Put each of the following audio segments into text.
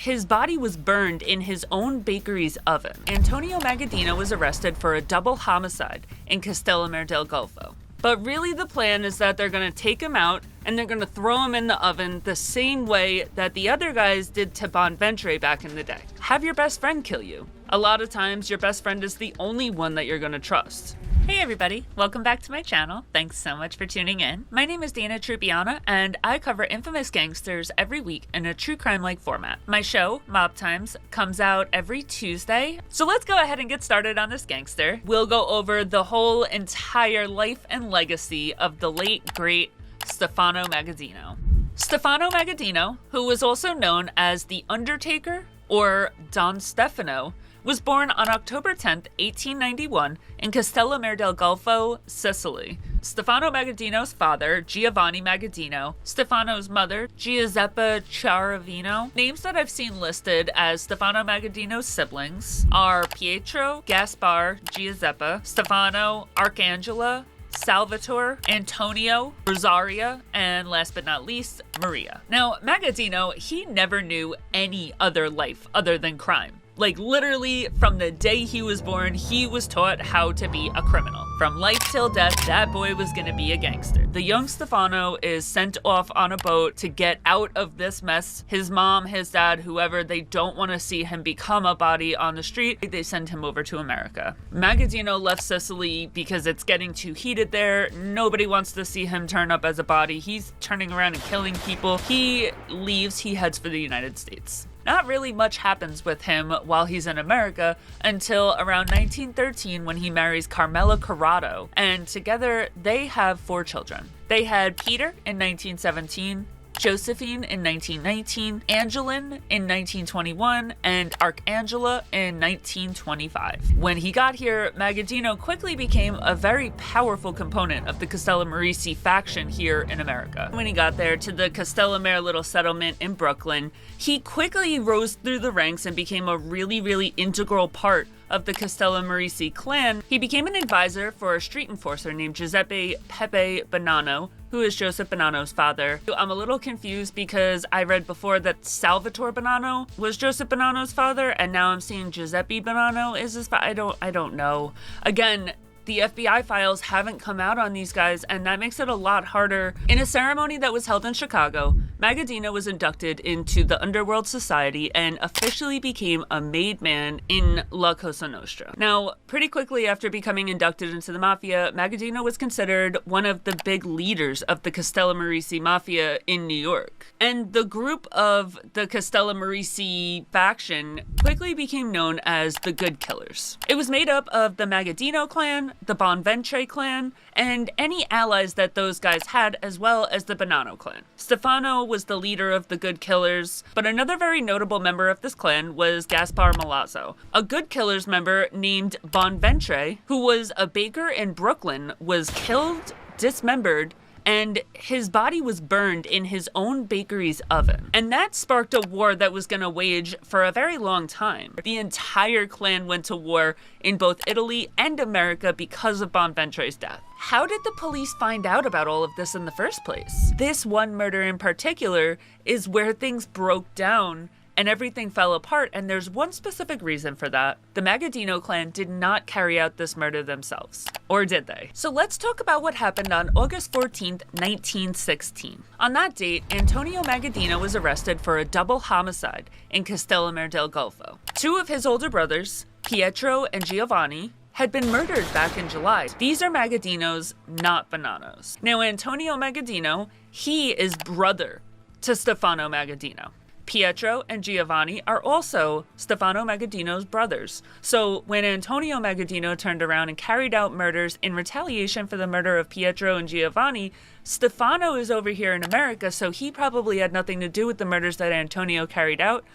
his body was burned in his own bakery's oven. Antonio Magaddino was arrested for a double homicide in 𝐃𝐚𝐧𝐚. But really the plan is that they're gonna take him out and they're gonna throw him in the oven the same way that the other guys did to 𝐵𝐻𝐵𝐻𝐵 back in the day. Have your best friend kill you. A lot of times your best friend is the only one that you're gonna trust. Hey everybody, welcome back to my channel. Thanks so much for tuning in. My name is Dana Trupiana and I cover infamous gangsters every week in a true crime-like format. My show, Mob Times, comes out every Tuesday. So let's go ahead and get started on this gangster. We'll go over the whole entire life and legacy of the late, great Stefano Magaddino. Stefano Magaddino, who was also known as the Undertaker or Don Stefano, was born on October 10th, 1891 in 𝐃𝐚𝐧𝐚, Sicily. Stefano Magaddino's father, Giovanni Magaddino, Stefano's mother, 𝐃𝐚𝐧𝐚. Names that I've seen listed as Stefano Magaddino's siblings are Pietro, Gaspar, 𝐃𝐚𝐧𝐚, Stefano, Arcangela, Salvatore, Antonio, Rosaria, and last but not least, Maria. Now, Magaddino, he never knew any other life other than crime. Like literally from the day he was born, he was taught how to be a criminal. From life till death, that boy was gonna be a gangster. The young Stefano is sent off on a boat to get out of this mess. His mom, his dad, whoever, they don't wanna see him become a body on the street. They send him over to America. Magaddino left Sicily because it's getting too heated there. Nobody wants to see him turn up as a body. He's turning around and killing people. He leaves, he heads for the United States. Not really much happens with him while he's in America until around 1913 when he marries Carmela Corrado, and together they have 4 children. They had Peter in 1917, Josephine in 1919, Angeline in 1921, and Arcangela in 1925. When he got here, Magaddino quickly became a very powerful component of the 𝐃𝐚𝐧𝐚 faction here in America. When he got there to the 𝐾𝐶 little settlement in Brooklyn, he quickly rose through the ranks and became a really integral part of the 𝐾𝐶 clan. He became an advisor for a street enforcer named Giuseppe Pepe Bonanno, who is Joseph Bonanno's father. I'm a little confused because I read before that Salvatore Bonanno was Joseph Bonanno's father, and now I'm seeing Giuseppe Bonanno is his father. I don't know. Again, the FBI files haven't come out on these guys, and that makes it a lot harder. In a ceremony that was held in Chicago, Magaddino was inducted into the Underworld Society and officially became a made man in La Cosa Nostra. Now, pretty quickly after becoming inducted into the Mafia, Magaddino was considered one of the big leaders of the 𝐾𝐶 Mafia in New York. And the group of the 𝐾𝐶 faction quickly became known as the Good Killers. It was made up of the Magaddino clan, the 𝐵𝐻𝐵𝐻𝐵 clan, and any allies that those guys had, as well as the Bonanno clan. Stefano was the leader of the Good Killers, but another very notable member of this clan was Gaspar Milazzo. A Good Killers member named 𝐵𝐻𝐵𝐻𝐵, who was a baker in Brooklyn, was killed, dismembered, and his body was burned in his own bakery's oven. And that sparked a war that was gonna wage for a very long time. The entire clan went to war in both Italy and America because of 𝐵𝐻𝐵𝐻𝐵's death. How did the police find out about all of this in the first place? This one murder in particular is where things broke down and everything fell apart, and there's one specific reason for that. The Magaddino clan did not carry out this murder themselves. Or did they? So let's talk about what happened on August 14th, 1916. On that date, Antonio Magaddino was arrested for a double homicide in 𝐃𝐚𝐧𝐚. 2 of his older brothers, Pietro and Giovanni, had been murdered back in July. These are Magaddino's, not Bonanno's. Now, Antonio Magaddino, he is brother to Stefano Magaddino. Pietro and Giovanni are also Stefano Magaddino's brothers. So when Antonio Magaddino turned around and carried out murders in retaliation for the murder of Pietro and Giovanni, Stefano is over here in America, so he probably had nothing to do with the murders that Antonio carried out,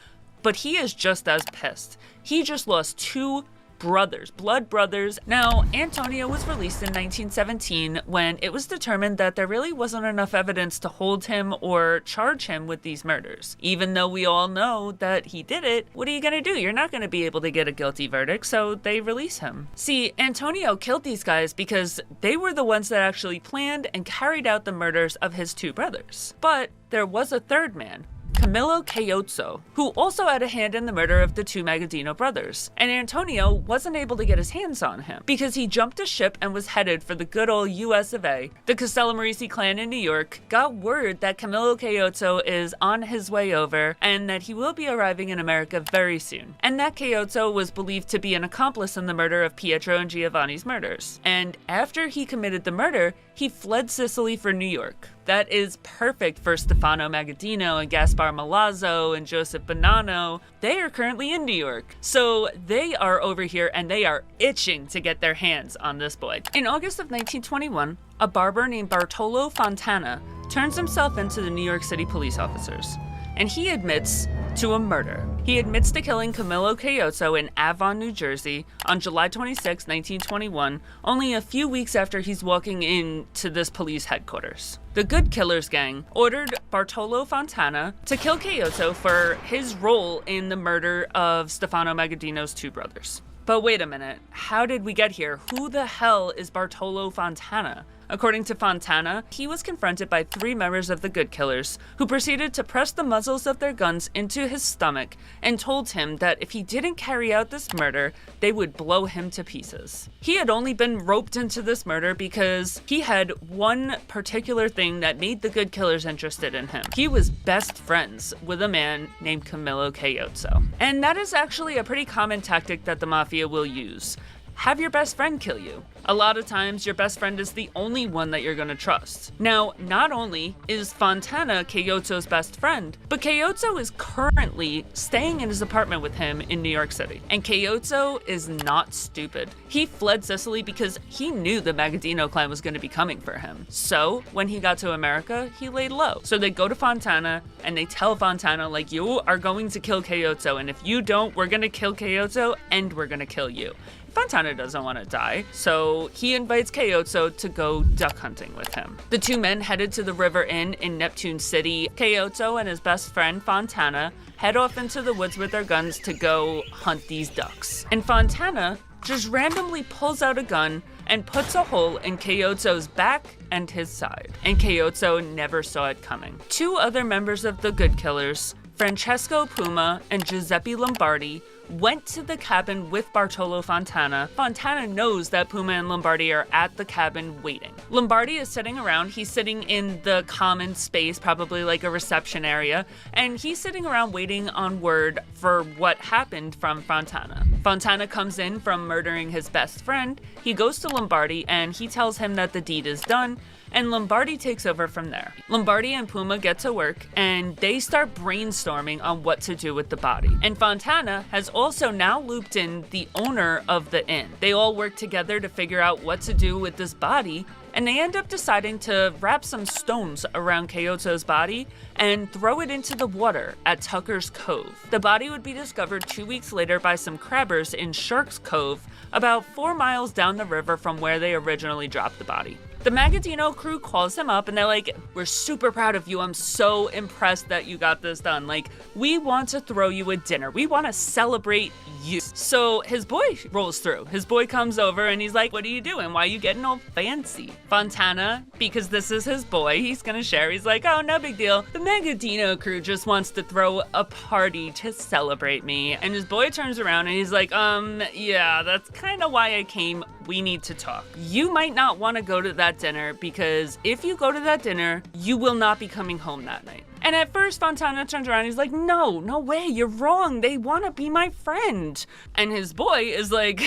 but he is just as pissed. He just lost 2 brothers, blood brothers. Now, Antonio was released in 1917 when it was determined that there really wasn't enough evidence to hold him or charge him with these murders. Even though we all know that he did it, what are you gonna do? You're not gonna be able to get a guilty verdict, so they release him. See, Antonio killed these guys because they were the ones that actually planned and carried out the murders of his 2 brothers. But there was a third man, 𝐃𝐚𝐧𝐚, who also had a hand in the murder of the two Magaddino brothers. And Antonio wasn't able to get his hands on him because he jumped a ship and was headed for the good old US of A. The 𝐃𝐚𝐧𝐚 clan in New York got word that Camillo 𝐃𝐻𝐻 is on his way over and that he will be arriving in America very soon. And that 𝐃𝐻𝐻 was believed to be an accomplice in the murder of Pietro and Giovanni's murders. And after he committed the murder, he fled Sicily for New York. That is perfect for Stefano Magaddino and Gaspar Milazzo and Joseph Bonanno. They are currently in New York. So they are over here and they are itching to get their hands on this boy. In August of 1921, a barber named Bartolo Fontana turns himself into the New York City police officers, and he admits to a murder. He admits to killing Camillo 𝐃𝐻𝐻 in Avon, New Jersey on July 26, 1921, only a few weeks after he's walking into this police headquarters. The Good Killers gang ordered Bartolo Fontana to kill 𝐃𝐻𝐻 for his role in the murder of Stefano Magaddino's two brothers. But wait a minute, how did we get here? Who the hell is Bartolo Fontana? According to Fontana, he was confronted by three members of the Good Killers who proceeded to press the muzzles of their guns into his stomach and told him that if he didn't carry out this murder, they would blow him to pieces. He had only been roped into this murder because he had one particular thing that made the Good Killers interested in him. He was best friends with a man named Camillo 𝐃𝐻𝐻. And that is actually a pretty common tactic that the Mafia will use. Have your best friend kill you. A lot of times, your best friend is the only one that you're gonna trust. Now, not only is Fontana 𝐃𝐻𝐻's best friend, but 𝐃𝐻𝐻 is currently staying in his apartment with him in New York City. And 𝐃𝐻𝐻 is not stupid. He fled Sicily because he knew the Magaddino clan was gonna be coming for him. So, when he got to America, he laid low. So they go to Fontana and they tell Fontana, like, you are going to kill 𝐃𝐻𝐻, and if you don't, we're gonna kill 𝐃𝐻𝐻 and we're gonna kill you. Fontana doesn't want to die, so he invites 𝐃𝐻𝐻 to go duck hunting with him. The two men headed to the River Inn in Neptune City. 𝐃𝐻𝐻 and his best friend Fontana head off into the woods with their guns to go hunt these ducks. And Fontana just randomly pulls out a gun and puts a hole in 𝐃𝐻𝐻's back and his side. And 𝐃𝐻𝐻 never saw it coming. Two other members of the Good Killers, Francesco Puma and Giuseppe Lombardi, went to the cabin with Bartolo Fontana. Fontana knows that Puma and Lombardi are at the cabin waiting. Lombardi is sitting around. He's sitting in the common space, probably like a reception area, and he's sitting around waiting on word for what happened from Fontana. Fontana comes in from murdering his best friend. He goes to Lombardi and he tells him that the deed is done, and Lombardi takes over from there. Lombardi and Puma get to work and they start brainstorming on what to do with the body. And Fontana has also now looped in the owner of the inn. They all work together to figure out what to do with this body, and they end up deciding to wrap some stones around 𝐃𝐻𝐻's body and throw it into the water at Tucker's Cove. The body would be discovered 2 weeks later by some crabbers in Shark's Cove, about 4 miles down the river from where they originally dropped the body. The Magaddino crew calls him up and they're like, we're super proud of you. I'm so impressed that you got this done. Like, we want to throw you a dinner. We want to celebrate you. So his boy rolls through. His boy comes over and he's like, what are you doing? Why are you getting all fancy? Fontana, because this is his boy, he's gonna share. He's like, oh, no big deal. The Magaddino crew just wants to throw a party to celebrate me. And his boy turns around and he's like, yeah, that's kind of why I came. We need to talk. You might not want to go to that dinner because if you go to that dinner, you will not be coming home that night. And at first, Fontana turns around and he's like, no way, you're wrong. They want to be my friend. And his boy is like,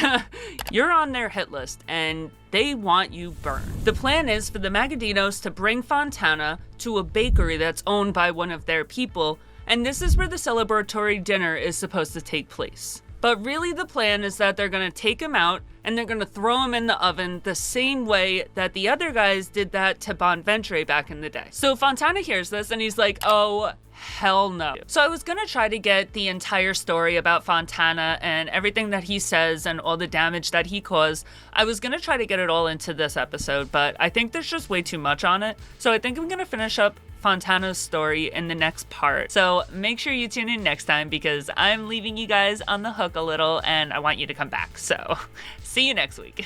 you're on their hit list and they want you burned. The plan is for the Magaddinos to bring Fontana to a bakery that's owned by one of their people, and this is where the celebratory dinner is supposed to take place. But really the plan is that they're gonna take him out and they're gonna throw him in the oven the same way that the other guys did that to Bonventre back in the day. So Fontana hears this and he's like, oh, hell no. So I was gonna try to get the entire story about Fontana and everything that he says and all the damage that he caused. I was gonna try to get it all into this episode, but I think there's just way too much on it. So I think I'm gonna finish up Fontana's story in the next part. So make sure you tune in next time because I'm leaving you guys on the hook a little and I want you to come back. So see you next week.